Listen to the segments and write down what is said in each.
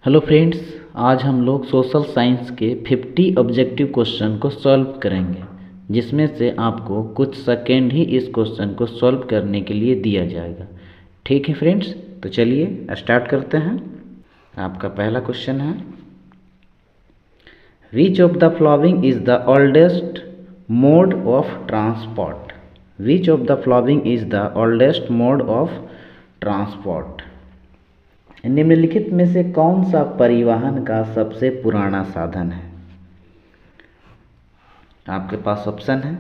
Hello friends, आज हम लोग सोशल साइंस के 50 ऑब्जेक्टिव क्वेश्चन को सॉल्व करेंगे, जिसमें से आपको कुछ सेकेंड ही इस क्वेश्चन को सॉल्व करने के लिए दिया जाएगा। ठीक है फ्रेंड्स, तो चलिए स्टार्ट करते हैं। आपका पहला क्वेश्चन है, विच of the following is the oldest mode of transport. Which of the following is the oldest mode of transport. निम्नलिखित में से कौन सा परिवहन का सबसे पुराना साधन है। आपके पास ऑप्शन है,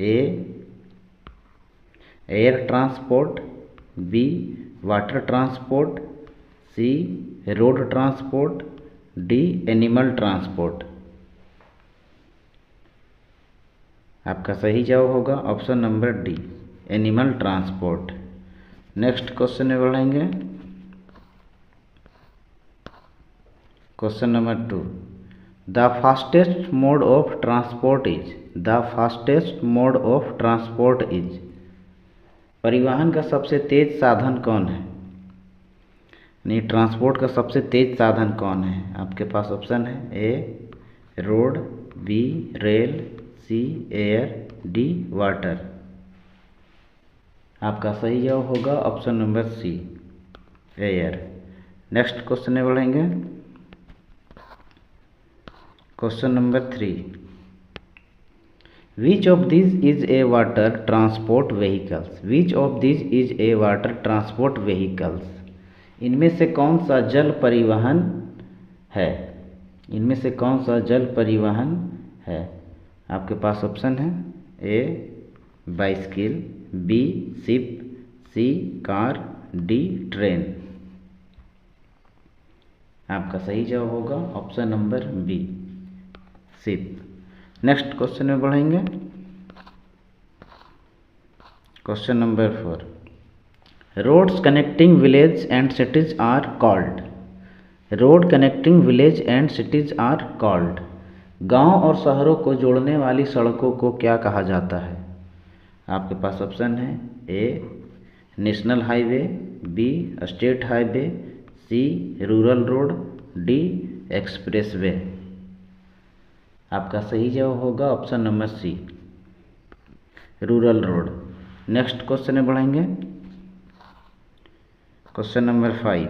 A air transport, B water transport, C road transport, D animal transport. आपका सही जवाब होगा option number D, animal transport. Next question में बढ़ेंगे। Question number 2, the fastest mode of transport is. The fastest mode of transport is. परिवहन का सबसे तेज साधन कौन है, नहीं ट्रांसपोर्ट का सबसे तेज साधन कौन है। आपके पास ऑप्शन है, A road, B rail, C air, D water. आपका सही जवाब होगा option number C, air. Next question में बढ़ेंगे। Question number 3, which of this is a water transport vehicles. Which of this is a water transport vehicles. इनमें से कौन सा जल परिवहन है। इनमें से कौन सा जल परिवहन है। आपके पास ऑप्शन है, A bicycle, B ship, C car, D train. आपका सही जवाब होगा option number B, ship. Next question में बढ़ेंगे। Question number 4, roads connecting village and cities are called. Road connecting village and cities are called. गांव और शहरों को जोड़ने वाली सड़कों को क्या कहा जाता है। आपके पास ऑप्शन है, A national highway, B state highway, C rural road, D expressway. आपका सही जवाब होगा option number C, rural road. Next question में बढ़ेंगे। Question number 5,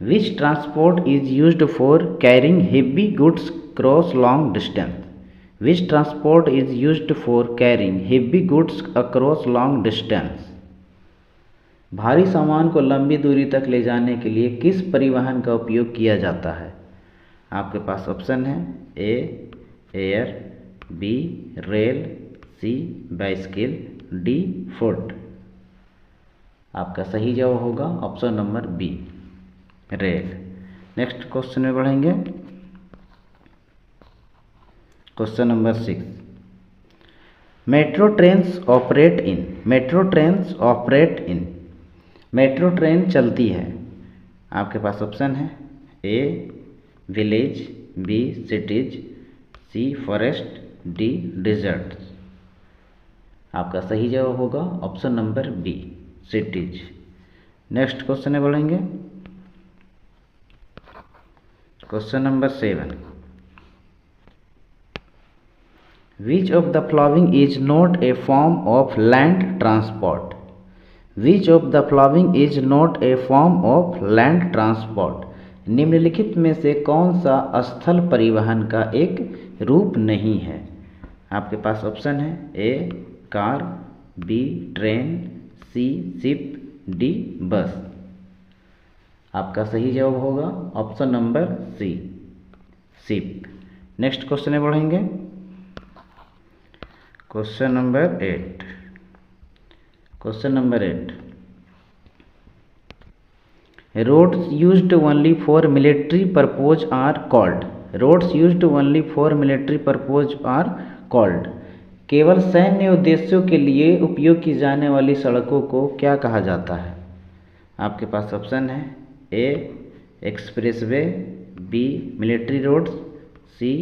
which transport is used for carrying heavy goods cross long distance. Which transport is used for carrying heavy goods across long distance. भारी सामान को लंबी दूरी तक ले जाने के लिए किस परिवहन का उपयोग किया जाता है। आपके पास ऑप्शन है, A air, B rail, C bicycle, D foot. आपका सही जवाब होगा option number B, rail. Next question में बढ़ेंगे। Question number 6, metro trains operate in. Metro trains operate in. Metro train चलती है। आपके पास ऑप्शन है, A village, B cities, C forest, D desert. आपका सही जवाब होगा option number B, cities. Next question में बढ़ेंगे। Question number 7, which of the following is not a form of land transport. Which of the following is not a form of land transport. निम्नलिखित में से कौन सा स्थल परिवहन का एक रूप नहीं है। आपके पास ऑप्शन है, A car, B train, C ship, D bus. आपका सही जवाब होगा option number C, ship. Next question में बढ़ेंगे। Question number 8। Question number 8, roads used only for military purpose are called. roads used only for military purpose are called. केवल सैन्य उद्देश्यों के लिए उपयोग की जाने वाली सड़कों को क्या कहा जाता है। आपके पास ऑप्शन है, A expressway, B military roads, C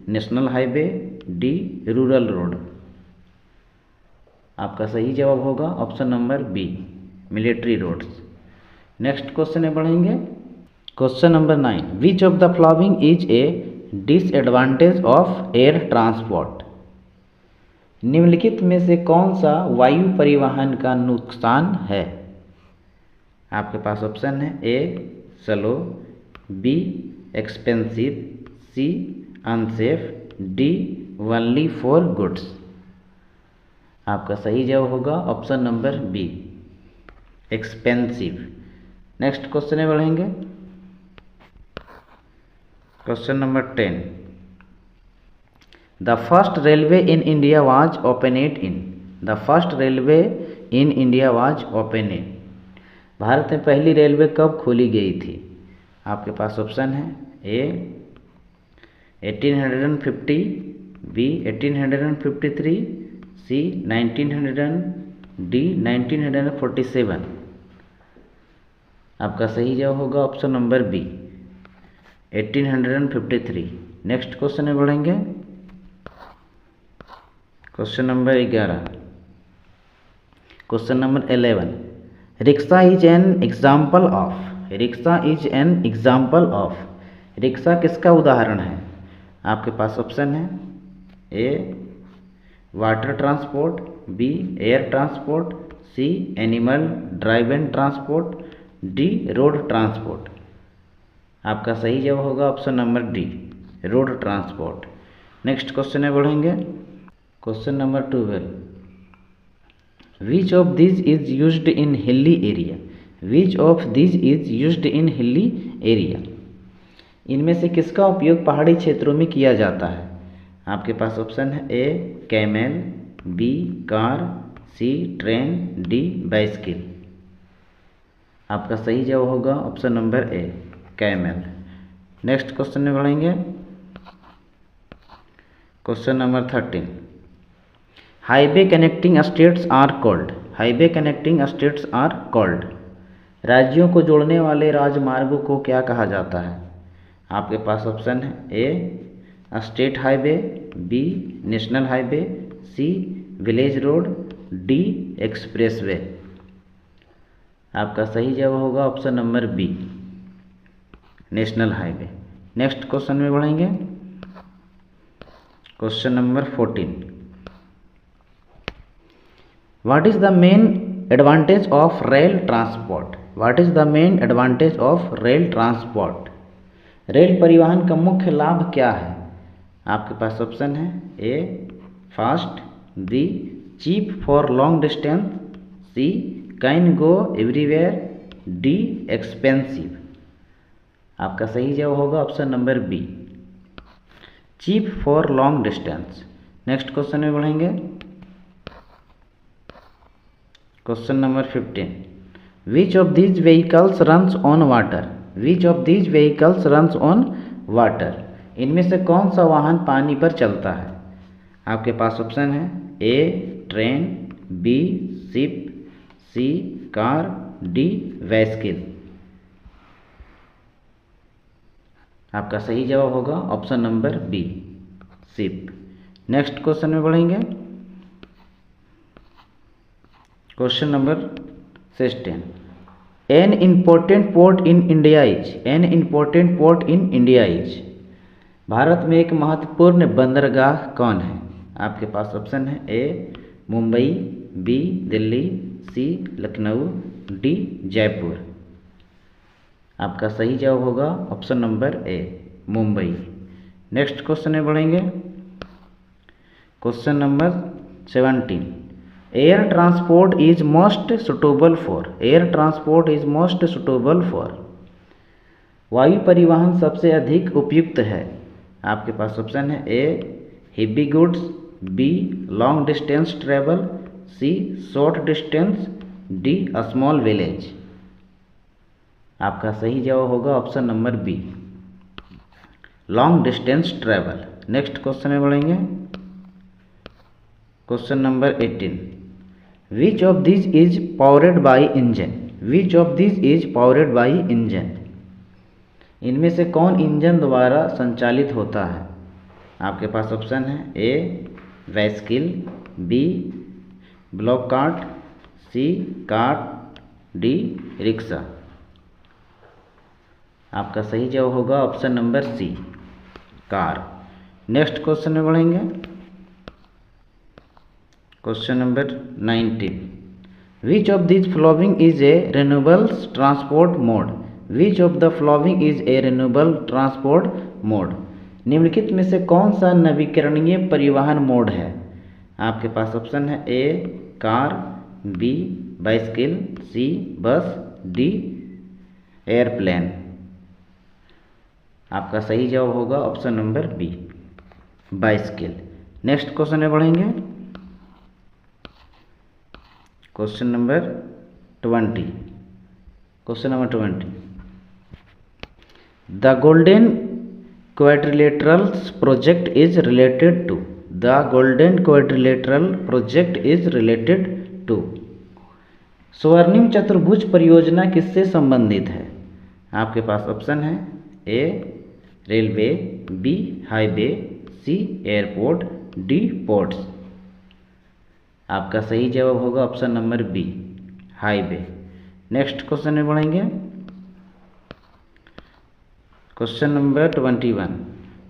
national highway, D rural road. आपका सही जवाब होगा option number B, military roads. Next question में बढ़ेंगे। Question number 9, which of the following is a disadvantage of air transport. निम्नलिखित में से कौन सा वायु परिवहन का नुकसान है। आपके पास ऑप्शन है A slow, B expensive, C unsafe, D only for goods. आपका सही जवाब होगा option number B expensive. Next question में बढ़ेंगे। Question number 10, the first railway in India was opened in. The first railway in India was opened. भारत में पहली railway कब खोली गई थी। आपके पास ऑप्शन है ए 1850, बी 1853, सी 1900, डी 1947। आपका सही जवाब होगा option number B 1853। Next question में बढ़ेंगे। Question number 11। Question number 11, rickshaw is an example of. Rickshaw is an example of. Rickshaw किसका उदाहरण है। आपके पास ऑप्शन है A water transport, B air transport, C animal driven transport, D road transport. आपका सही जवाब होगा option number D road transport. Next question में बढ़ेंगे। Question number 12, which of this is used in hilly area. Which of this is used in hilly area. इनमें से किसका उपयोग पहाड़ी क्षेत्रों में किया जाता है। आपके पास ऑप्शन है A camel, B car, C train, D bicycle. आपका सही जवाब होगा option number A camel. Next question में बढ़ेंगे। Question number 13, highway connecting states are called. Highway connecting states are called. राज्यों को जोड़ने वाले राजमार्गों को क्या कहा जाता है। आपके पास ऑप्शन है A state highway, B national highway, C village road, D expressway. आपका सही जवाब होगा option number B national highway. Next question में बढ़ेंगे। Question number 14, what is the main advantage of rail transport. What is the main advantage of rail transport. Rail परिवहन का मुख्य लाभ क्या है। आपके पास ऑप्शन है A fast, B cheap for long distance, C can go everywhere, D expensive. आपका सही जवाब होगा option number B cheap for long distance. Next question में बढ़ेंगे। Question number 15, which of these vehicles runs on water. Which of these vehicles runs on water. इनमें से कौन सा वाहन पानी पर चलता है। आपके पास ऑप्शन है A train, B ship, C car, D bicycle. आपका सही जवाब होगा option number B ship. Next question में बढ़ेंगे। Question number 16, an important port in India is. An important port in India is. Bharat में एक महत्वपूर्ण बंदरगाह कौन है। आपके पास ऑप्शन है A Mumbai, B Delhi, C Lucknow, D Jaipur. आपका सही जवाब होगा ऑप्शन नंबर ए मुंबई। नेक्स्ट क्वेश्चन में बढ़ेंगे। Question number 17, air transport is most suitable for. Air transport is most suitable for. वायु परिवहन सबसे अधिक उपयुक्त है। आपके पास ऑप्शन है A heavy goods, B long distance travel, C short distance, D small village. आपका सही जवाब होगा option number B long distance travel. Next question में बढ़ेंगे। Question number 18, which of this is powered by engine. Which of this is powered by engine. इनमें से कौन engine द्वारा संचालित होता है। आपके पास ऑप्शन है A bicycle, B bullock cart, C cart, D rickshaw. आपका सही जवाब होगा option number C, car. Next question में बढ़ेंगे। Question number 19, which of this following is a renewable transport mode? Which of the following is a renewable transport mode? निम्नलिखित में से कौन सा नवीकरणीय परिवहन मोड है? आपके पास ऑप्शन है A car, B bicycle, C bus, D airplane. आपका सही जवाब होगा option number B, bicycle. Next question में बढ़ेंगे। Question number 20, question number 20, the golden quadrilateral project is related to? The golden quadrilateral project is related to? स्वर्णिम चतुर्भुज परियोजना किससे संबंधित है? आपके पास ऑप्शन है A railway, B highway, C airport, D ports. आपका सही जवाब होगा option number B, highway. Next question में बढ़ेंगे। Question number 21,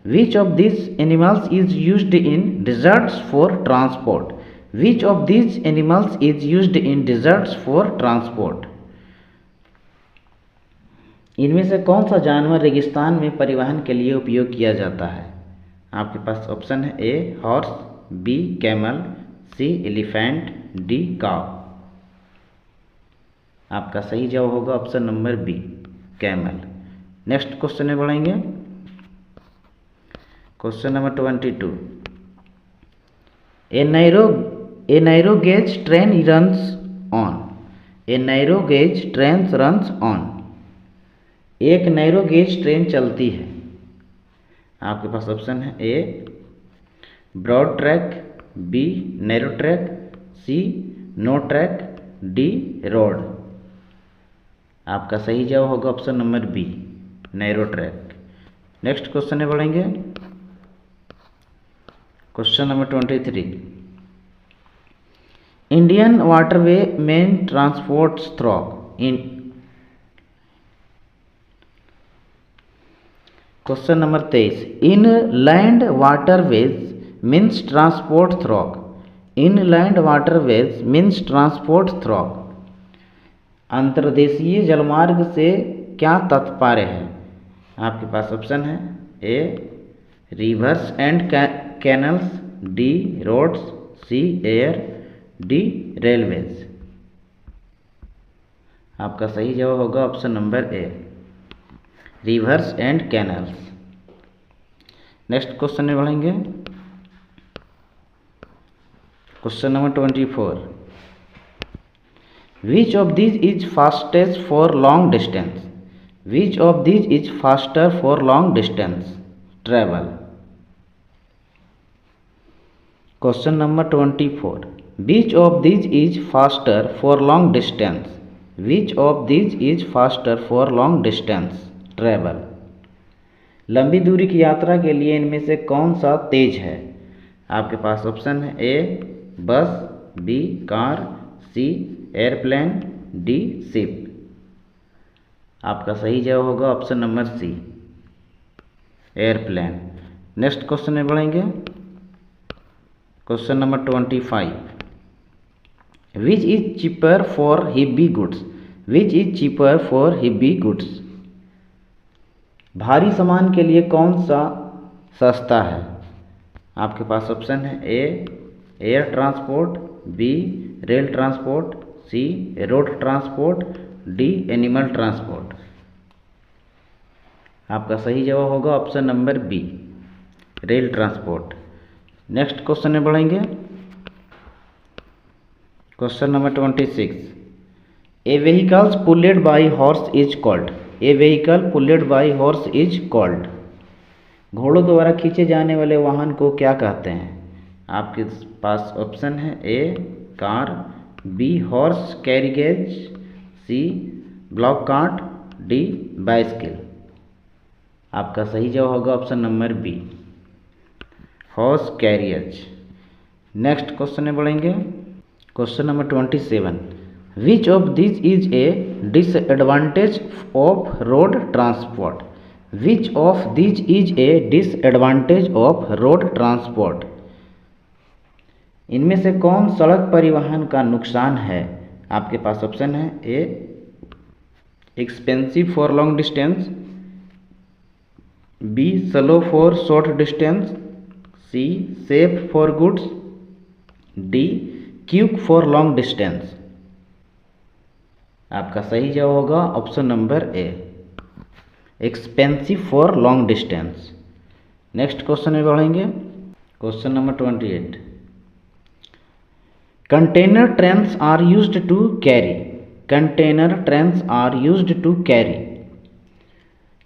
which of this animals is used in deserts for transport? Which of this animals is used in deserts for transport? इनमें से कौन सा जानवर रेगिस्तान में परिवहन के लिए उपयोग किया जाता है? आपके पास ऑप्शन है A horse, B camel, C elephant, D cow. आपका सही जवाब होगा option number B, camel. Next question में बढ़ेंगे। Question number 22, a narrow gauge train runs on? A narrow gauge train runs on? एक नैरो गेज ट्रेन चलती है। आपके पास ऑप्शन है A broad track, B narrow track, C no track, D road. आपका सही जवाब होगा option number B, narrow track. Next question में बढ़ेंगे। Question number 23, Indian waterway main transport through इन? क्वेश्चन नंबर 23, इन land waterways means transport through? इन land waterways means transport through? अंतर्देशीय जलमार्ग से क्या तात्पर्य है? आपके पास ऑप्शन है A rivers and canals, D roads, C air, D railways. आपका सही जवाब होगा option number A, rivers and canals. Next question में बढ़ेंगे। Question number 24, which of this is fastest for long distance? Which of this is faster for long distance travel? Question number 24, which of this is faster for long distance? Which of this is faster for long distance travel? लंबी दूरी की यात्रा के लिए इनमें से कौन सा तेज है? आपके पास ऑप्शन है A bus, B car, C airplane, D ship. आपका सही जवाब होगा option number C, airplane. Next question में बढ़ेंगे। Question number 25, which is cheaper for heavy goods? Which is cheaper for heavy goods? भारी सामान के लिए कौन सा सस्ता है? आपके पास ऑप्शन है A air transport, B rail transport, C road transport, D animal transport. आपका सही जवाब होगा option number B, rail transport. Next question में बढ़ेंगे। Question number 26, a vehicles pulled by horse is called? A vehicle pulled by horse is called? घोड़ों द्वारा खींचे जाने वाले वाहन को क्या कहते हैं? आपके पास ऑप्शन है A car, B horse carriage, C bullock cart, D bicycle. आपका सही जवाब होगा option number B, horse carriage. Next question में बढ़ेंगे। Question number 27, which of this is a disadvantage of road transport? Which of this is a disadvantage of road transport? इनमें से कौन सड़क परिवहन का नुकसान है? आपके पास ऑप्शन है A expensive for long distance, B slow for short distance, C safe for goods, D quick for long distance. आपका सही जवाब होगा option number A expensive for long distance. Next question में बढ़ेंगे, question number 28। Container trains are used to carry. Container trains are used to carry.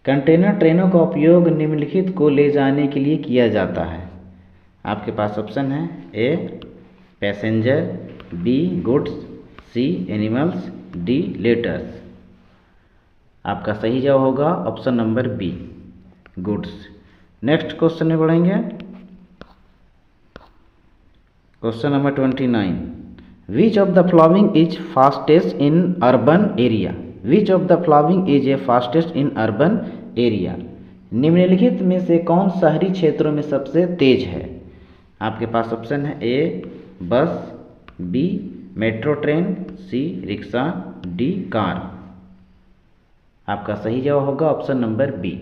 Container ट्रेनों का उपयोग निम्नलिखित को ले जाने के लिए किया जाता है। आपके पास ऑप्शन है A passenger, B goods, C animals, D letters. आपका सही जवाब होगा option number B goods. Next question में बढ़ेंगे, question number 29। Which of the following is fastest in urban area? Which of the following is a fastest in urban area? निम्नलिखित में से कौन शहरी क्षेत्रों में सबसे तेज है? आपके पास ऑप्शन है A bus, B metro train, C rickshaw, D car. आपका सही जवाब होगा option number B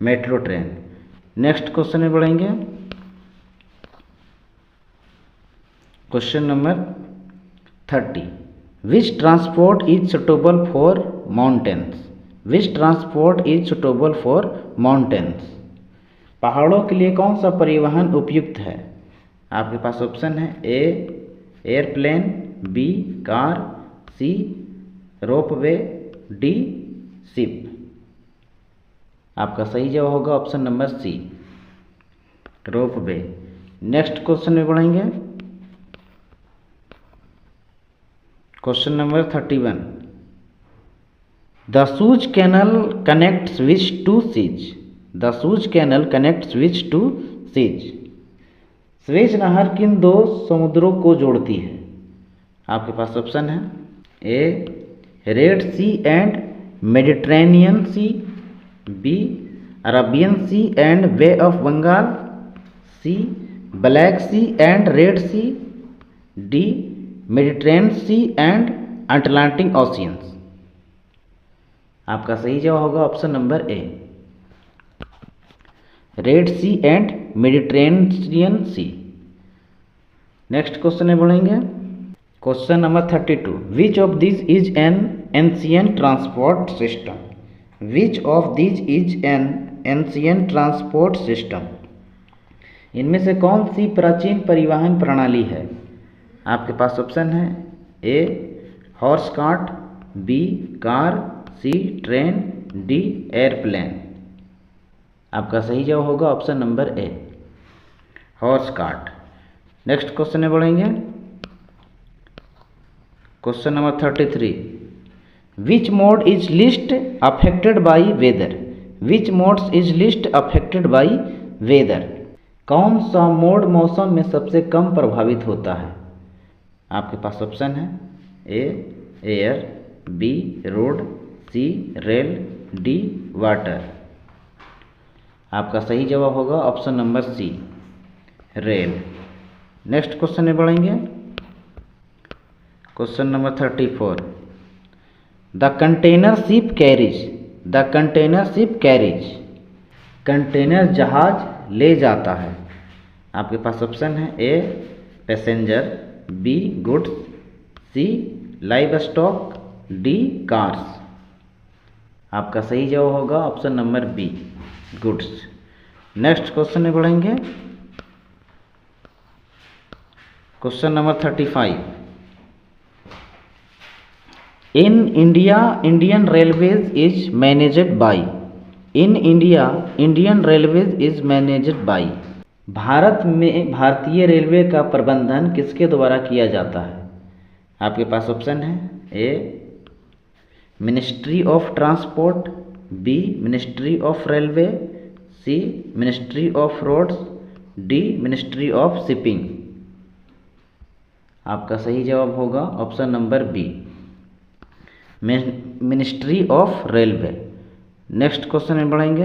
metro train. Next question में बढ़ेंगे, question number 30। Which transport is suitable for mountains? Which transport is suitable for mountains? पहाड़ों के लिए कौन सा परिवहन उपयुक्त है? आपके पास ऑप्शन है A airplane, B car, C ropeway, D ship. आपका सही जवाब होगा option number C ropeway. Next question में बढ़ेंगे, question number 31। The Suez canal connects which two seas? The Suez canal connects which two seas? Suez नहर किन दो समुद्रों को जोड़ती है? आपके पास ऑप्शन है A Red Sea and Mediterranean Sea, B Arabian Sea and Bay of Bengal, C Black Sea and Red Sea, D Mediterranean Sea and Atlantic oceans. आपका सही जवाब होगा option number A Red Sea and Mediterranean Sea. Next question में बढ़ेंगे, question number 32। Which of this is an ancient transport system? Which of this is an ancient transport system? इनमें से कौन सी प्राचीन परिवहन प्रणाली है? आपके पास ऑप्शन है A horse cart, B car, C train, D airplane. आपका सही जवाब होगा option number A horse cart. Next question में बढ़ेंगे, question number 33। Which mode is least affected by weather? Which modes is least affected by weather? कौन सा mode मौसम में सबसे कम प्रभावित होता है? आपके पास ऑप्शन है A air, B road, C rail, D water. आपका सही जवाब होगा option number C rail. Next question में बढ़ेंगे, question number 34। The container ship carries. The container ship carries. Container जहाज ले जाता है। आपके पास ऑप्शन है A passenger, B goods, C livestock, D cars. आपका सही जवाब होगा option number B goods. Next question में बढ़ेंगे, question number 35। In India Indian railways is managed by. In India Indian railways is managed by. Bharat में भारतीय railway का प्रबंधन किसके द्वारा किया जाता है? आपके पास ऑप्शन है A ministry of transport, B ministry of railway, C ministry of roads, D ministry of shipping. आपका सही जवाब होगा option number B, ministry of railway. Next question में बढ़ेंगे।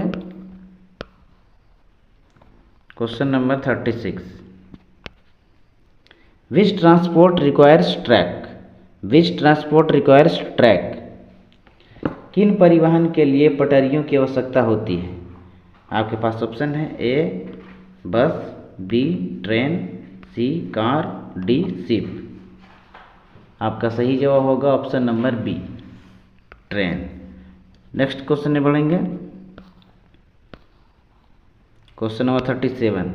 Question number 36, which transport requires track, which transport requires track, किन परिवहन के लिए पटरियों की आवश्यकता होती है? आपके पास ऑप्शन है A bus, B train, C car, D ship. आपका सही जवाब होगा option number B, train. Next question में बढ़ेंगे। Question number 37,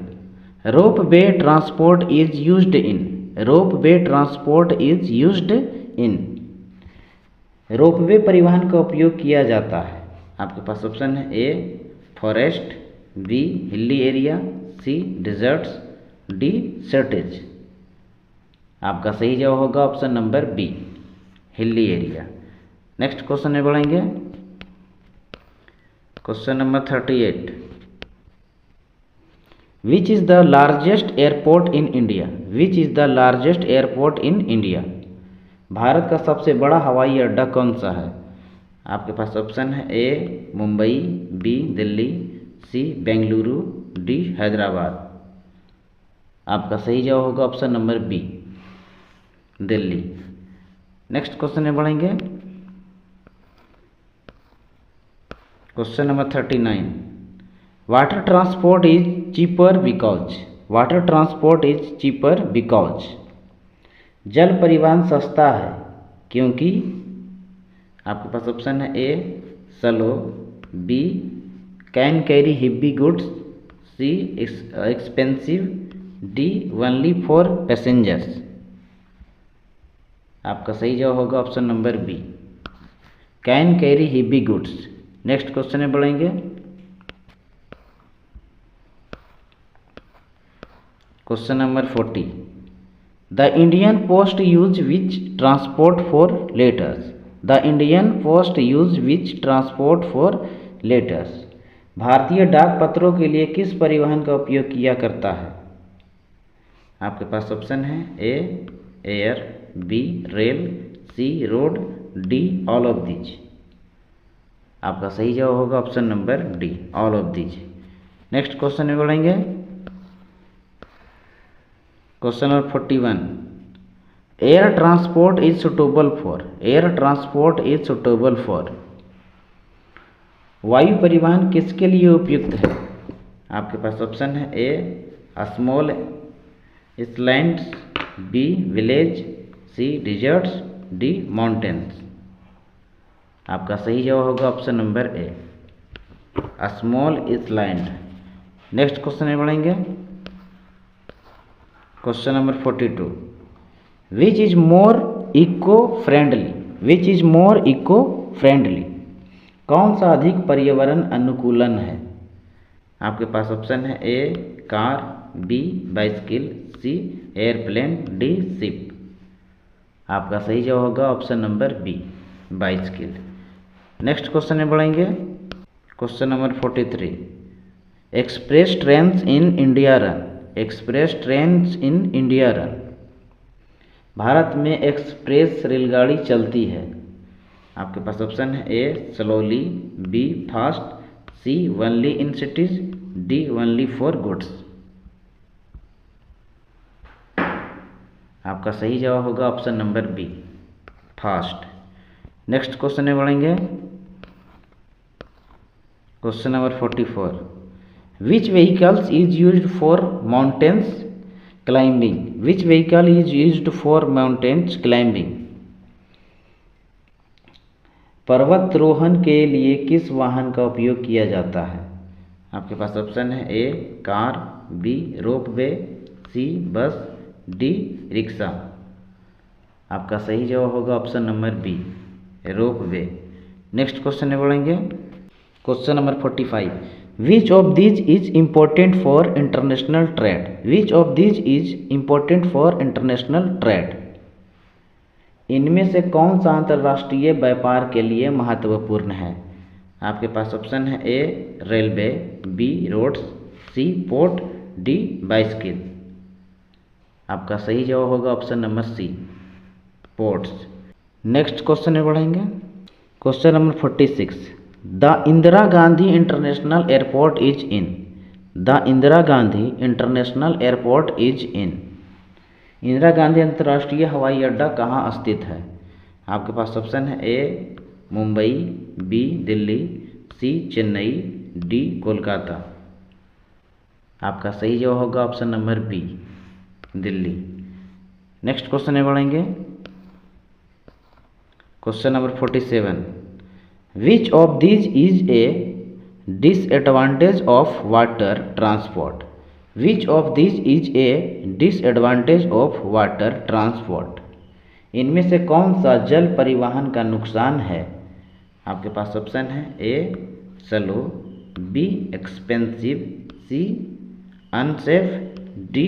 ropeway transport is used in, ropeway transport is used in, ropeway परिवहन का उपयोग किया जाता है। आपके पास ऑप्शन है A forest, B hilly area, C deserts, D सर्टेज। आपका सही जवाब होगा option number B, hilly area. Next question में बढ़ेंगे। Question number 38, which is the largest airport in India, which is the largest airport in India, Bharat का सबसे बड़ा हवाई अड्डा कौन सा है? आपके पास ऑप्शन है A Mumbai, B Delhi, C Bengaluru, D Hyderabad. आपका सही जवाब होगा option number B, Delhi. Next question में बढ़ेंगे। Question number 39, water transport is cheaper because, water transport is cheaper because, जल परिवहन सस्ता है क्योंकि। आपके पास ऑप्शन है A slow, B can carry heavy goods, C expensive, D only for passengers. आपका सही जवाब होगा option number B, can carry heavy goods. Next question में बढ़ेंगे। Question number 40, the Indian post use which transport for letters, the Indian post use which transport for letters, भारतीय डाक पत्रों के लिए किस परिवहन का उपयोग किया करता है? आपके पास ऑप्शन है A air, B rail, C road, D all of these. आपका सही जवाब होगा option number D, all of these. Next question में बढ़ेंगे। Question number 41, air transport is suitable for, air transport is suitable for, वायु परिवहन किसके लिए उपयुक्त है? आपके पास ऑप्शन है A small islands, B village, C deserts, D mountains. आपका सही जवाब होगा option number A, small island. Next question में बढ़ेंगे। Question number 42, which is more eco friendly, which is more eco friendly, कौन सा अधिक पर्यावरण अनुकूलन है? आपके पास ऑप्शन है A car, B bicycle, C airplane, D ship. आपका सही जवाब होगा option number B, bicycle. Next question में बढ़ेंगे। Question number 43, express trains in India run, express trains in India run, भारत में एक्सप्रेस रेलगाड़ी चलती है। आपके पास ऑप्शन है A slowly, B fast, C only in cities, D only for goods. आपका सही जवाब होगा option number B, fast. Next question में बढ़ेंगे। Question number 44, which vehicles is used for mountains climbing, which vehicle is used for mountains climbing, पर्वतारोहण के लिए किस वाहन का उपयोग किया जाता है? आपके पास ऑप्शन है A car, B ropeway, C bus, D rickshaw. आपका सही जवाब होगा option number B, ropeway. Next question में बढ़ेंगे। Question number 45, which of these is important for international trade, which of these is important for international trade, इनमें से कौन सा अंतर्राष्ट्रीय व्यापार के लिए महत्वपूर्ण है? आपके पास ऑप्शन है A railway, B roads, C port, D bicycle. आपका सही जवाब होगा option number C, ports. Next question में बढ़ेंगे। Question number 46, the Indira Gandhi international airport is in. The Indira Gandhi international airport is in. Indira Gandhi अंतर्राष्ट्रीय हवाई अड्डा कहाँ स्थित है? आपके पास ऑप्शन है A Mumbai, B Delhi, C Chennai, D Kolkata. आपका सही जवाब होगा option number B, Delhi. Next question में बढ़ेंगे। Question number 47, which of these is a disadvantage of water transport. Which of these is a disadvantage of water transport. इनमें से कौन सा जल परिवहन का नुकसान है? आपके पास ऑप्शन है A slow, B expensive, C unsafe, D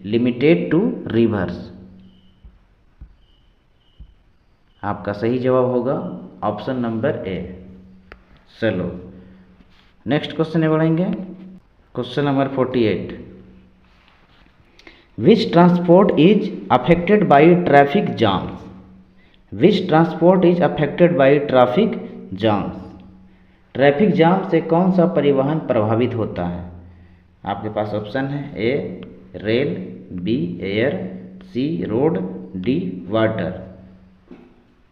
limited to rivers. आपका सही जवाब होगा option number A, slow. Next question में बढ़ेंगे। Question number 48, which transport is affected by traffic jams. Which transport is affected by traffic jams. Traffic jam से कौन सा परिवहन प्रभावित होता है? आपके पास ऑप्शन है A rail, B air, C road, D water.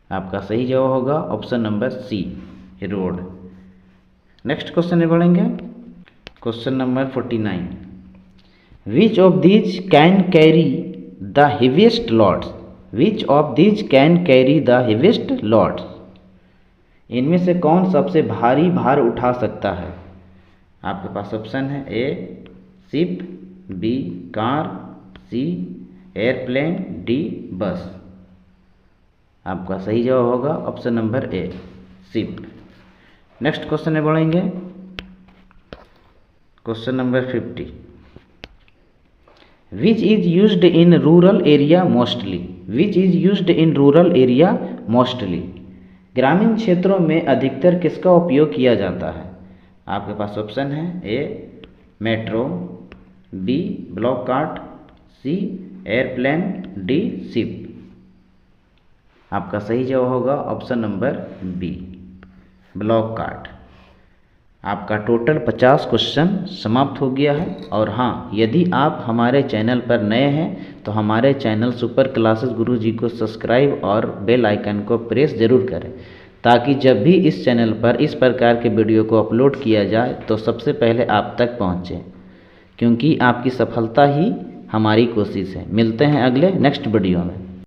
आपका सही जवाब होगा option number C, road. Next question में बढ़ेंगे। Question number 49, which of these can carry the heaviest loads. Which of these can carry the heaviest loads. इनमें से कौन सबसे भारी भार उठा सकता है? आपके पास ऑप्शन है A ship, B car, C airplane, D bus. आपका सही जवाब होगा option number A, ship. Next question में बढ़ेंगे। Question number 50, which is used in rural area mostly. Which is used in rural area mostly. ग्रामीण क्षेत्रों में अधिकतर किसका उपयोग किया जाता है? आपके पास ऑप्शन है A metro, B bullock cart, C airplane, D ship. आपका सही जवाब होगा option number B, bullock cart. आपका टोटल 50 क्वेश्चन समाप्त हो गया है। और हाँ, यदि आप हमारे चैनल पर नए हैं तो हमारे चैनल सुपर क्लासेस गुरुजी को सब्सक्राइब और बेल आइकन को प्रेस ज़रूर करें, ताकि जब भी इस चैनल पर इस प्रकार के वीडियो को अपलोड किया जाए तो सबसे पहले आप तक पहुँचे, क्योंकि आपकी सफलता ही हमारी कोशिश है। मिलते हैं अगले नेक्स्ट वीडियो में।